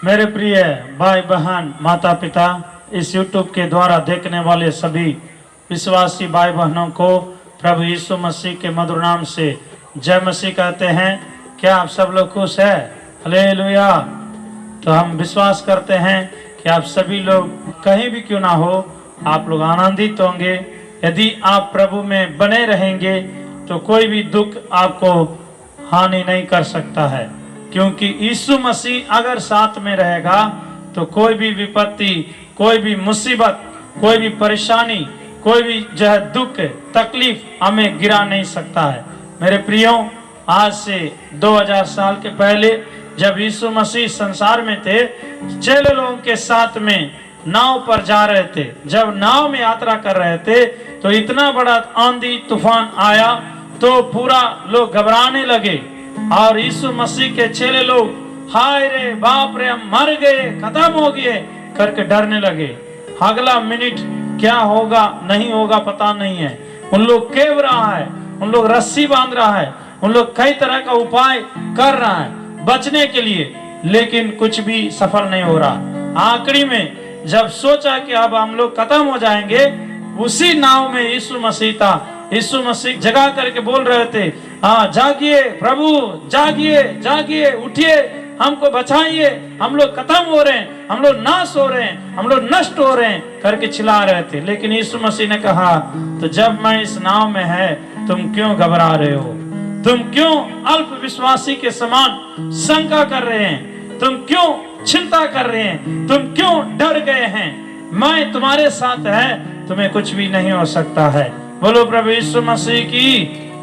मेरे प्रिय भाई बहन माता पिता, इस YouTube के द्वारा देखने वाले सभी विश्वासी भाई बहनों को प्रभु यीशु मसीह के मधुर नाम से जय मसीह कहते हैं। क्या आप सब लोग खुश हैं? हालेलुया। तो हम विश्वास करते हैं कि आप सभी लोग कहीं भी क्यों ना हो, आप लोग आनंदित होंगे। यदि आप प्रभु में बने रहेंगे तो कोई भी दुख आपको हानि नहीं कर सकता है, क्योंकि यीशु मसीह अगर साथ में रहेगा तो कोई भी विपत्ति, कोई भी मुसीबत, कोई भी परेशानी, कोई भी जो है दुख तकलीफ हमें गिरा नहीं सकता है। मेरे प्रियो, आज से 2000 साल के पहले जब यीशु मसीह संसार में थे, चेले लोगों के साथ में नाव पर जा रहे थे। जब नाव में यात्रा कर रहे थे तो इतना बड़ा आंधी तूफान आया तो पूरा लोग घबराने लगे और यीशु मसीह के चेले लोग हाय रे बाप रे हम मर गए, खत्म हो गए करके डरने लगे। अगला मिनट क्या होगा नहीं होगा पता नहीं है। उन लोग केव रहा है, उन लोग रस्सी बांध रहा है, उन लोग कई तरह का उपाय कर रहा है बचने के लिए, लेकिन कुछ भी सफल नहीं हो रहा। आखिरी में जब सोचा कि अब हम लोग खत्म हो जाएंगे, उसी नाव में यीशु मसीह था। यीशु मसीह जगा करके बोल रहे थे, हाँ जागिए प्रभु, जागिए जागिए, उठिए, हमको बचाइए, हम लोग खत्म हो रहे हैं, हम लोग नाश हो रहे हैं, हम लोग नष्ट हो रहे हैं करके चिल्ला रहे थे। लेकिन यीशु मसीह ने कहा, तो जब मैं इस नाव में है तुम क्यों घबरा रहे हो? तुम क्यों अल्प विश्वासी के समान शंका कर रहे हैं? तुम क्यों चिंता कर रहे हैं? तुम क्यों डर गए हैं? मैं तुम्हारे साथ है, तुम्हें कुछ भी नहीं हो सकता है। बोलो प्रभु यीशु मसीह की।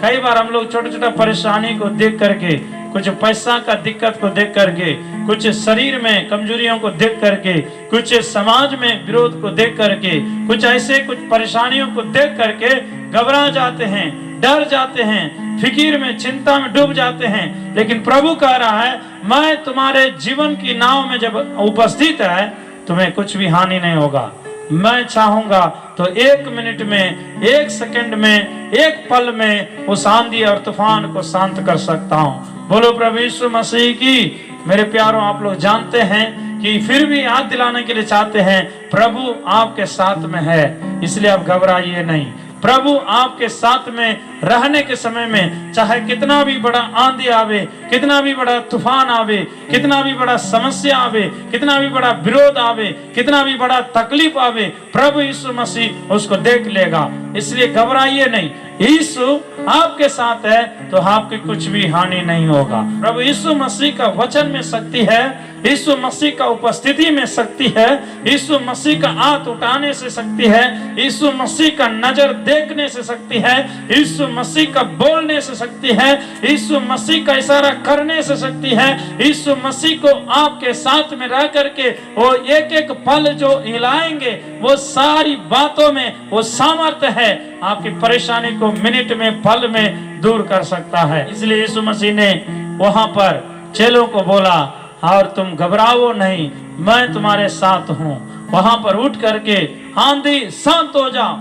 कई बार हम लोग छोटे छोटे परेशानी को देख करके, कुछ पैसा का दिक्कत को देख करके, कुछ शरीर में कमजोरियों को देख करके, कुछ समाज में विरोध को देख करके, कुछ ऐसे कुछ परेशानियों को देख करके घबरा जाते हैं, डर जाते हैं, फिकीर में चिंता में डूब जाते हैं। लेकिन प्रभु कह रहा है, मैं तुम्हारे जीवन की नाव में जब उपस्थित है तुम्हें कुछ भी हानि नहीं होगा। मैं चाहूंगा तो 1 मिनट में, 1 सेकंड में, 1 पल में उस आंधी और तूफान को शांत कर सकता हूँ। बोलो प्रभु यीशु मसीह की। मेरे प्यारों, आप लोग जानते हैं कि फिर भी याद दिलाने के लिए चाहते हैं, प्रभु आपके साथ में है, इसलिए आप घबराइए नहीं। प्रभु आपके साथ में रहने के समय में चाहे कितना भी बड़ा आंधी आवे, कितना भी बड़ा तूफान आवे, कितना भी बड़ा समस्या आवे, कितना भी बड़ा विरोध आवे, कितना भी बड़ा तकलीफ आवे, प्रभु यीशु मसीह उसको देख लेगा। इसलिए घबराइए नहीं। यीशु आपके साथ है तो आपकी कुछ भी हानि नहीं होगा। प्रभु यीशु मसीह का वचन में शक्ति है, यीशु मसीह का उपस्थिति में शक्ति है, यीशु मसीह का हाथ उठाने से शक्ति है, यीशु मसीह का नजर देखने से शक्ति है, यीशु मसीह का बोलने से शक्ति है, यीशु मसीह का इशारा करने से शक्ति है। यीशु मसीह को आपके साथ में रह करके वो एक एक पल जो हिलाएंगे, वो सारी बातों में वो सामर्थ्य है, आपकी परेशानी को मिनट में, पल में दूर कर सकता है। इसलिए यीशु मसीह ने वहां पर चेलों को बोला, और तुम घबराओ नहीं, मैं तुम्हारे साथ हूँ। वहां पर उठ करके आंधी शांत हो जाओ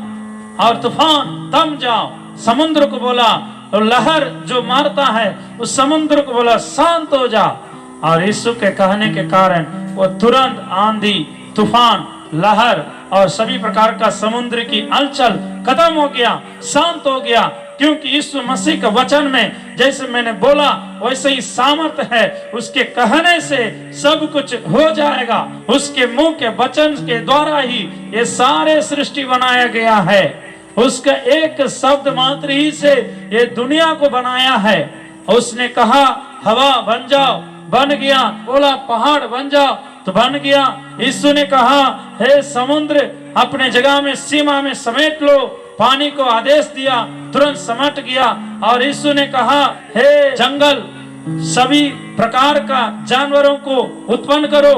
और तूफान थम जाओ। समुद्र को बोला, और लहर जो मारता है उस समुद्र को बोला शांत हो जा। और यीशु के कहने के कारण वो तुरंत आंधी, तूफान, लहर और सभी प्रकार का समुद्र की हलचल खत्म हो गया, शांत हो गया। क्योंकि यीशु मसीह के वचन में जैसे मैंने बोला वैसे ही सामर्थ है, उसके कहने से सब कुछ हो जाएगा। उसके मुंह के वचन के द्वारा ही ये सारे सृष्टि बनाया गया है। उसका एक शब्द मात्र ही से ये दुनिया को बनाया है। उसने कहा हवा बन जाओ, बन गया। बोला पहाड़ बन जाओ तो बन गया। यीशु ने कहा हे समुद्र अपने जगह में, सीमा में समेट लो। पानी को आदेश दिया, तुरंत समट गया। और यीशु ने कहा हे जंगल, सभी प्रकार का जानवरों को उत्पन्न करो,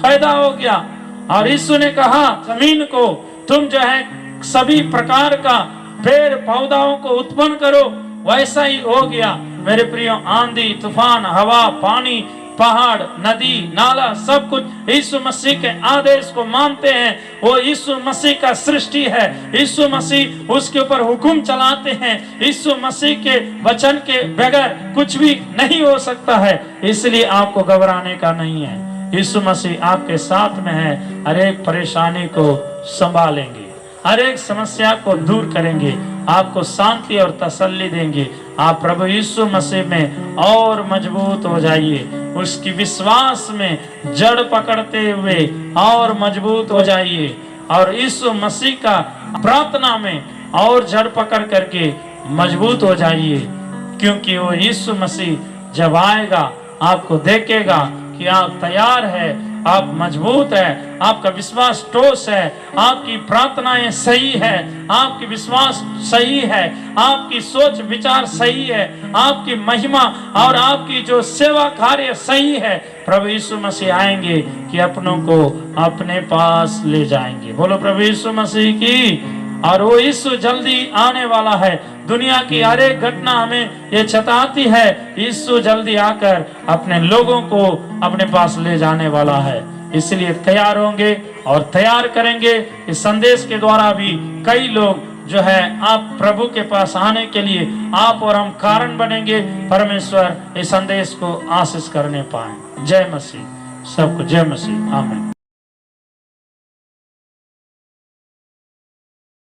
फायदा हो गया। और यीशु ने कहा जमीन को तुम जो है सभी प्रकार का पेड़ पौधाओं को उत्पन्न करो, वैसा ही हो गया। मेरे प्रियो, आंधी, तूफान, हवा, पानी, पहाड़, नदी, नाला, सब कुछ यीशु मसीह के आदेश को मानते हैं। वो यीशु मसीह का सृष्टि है। यीशु मसीह उसके ऊपर हुक्म चलाते हैं। यीशु मसीह के वचन के बगैर कुछ भी नहीं हो सकता है। इसलिए आपको घबराने का नहीं है। यीशु मसीह आपके साथ में है, हर एक परेशानी को संभालेंगे, हर एक समस्या को दूर करेंगे, आपको शांति और तसल्ली देंगे। आप प्रभु यीशु मसीह में और मजबूत हो जाइए, उसकी विश्वास में जड़ पकड़ते हुए और मजबूत हो जाइए, और यीशु मसीह का प्रार्थना में और जड़ पकड़ करके मजबूत हो जाइए, क्योंकि वो यीशु मसीह जब आएगा आपको देखेगा कि आप तैयार है, आप मजबूत है, आपका विश्वास ठोस है, आपकी प्रार्थनाएं सही है, आपकी विश्वास सही है, आपकी सोच विचार सही है, आपकी महिमा और आपकी जो सेवा कार्य सही है। प्रभु यीशु मसीह आएंगे कि अपनों को अपने पास ले जाएंगे। बोलो प्रभु यीशु मसीह की। और वो यीशु जल्दी आने वाला है। दुनिया की हर एक घटना हमें ये चेताती है, यीशु जल्दी आकर अपने लोगों को अपने पास ले जाने वाला है। इसलिए तैयार होंगे और तैयार करेंगे। इस संदेश के द्वारा भी कई लोग जो है आप प्रभु के पास आने के लिए आप और हम कारण बनेंगे। परमेश्वर इस संदेश को आशीष करने पाए। जय मसीह, सबको जय मसीह, आमीन।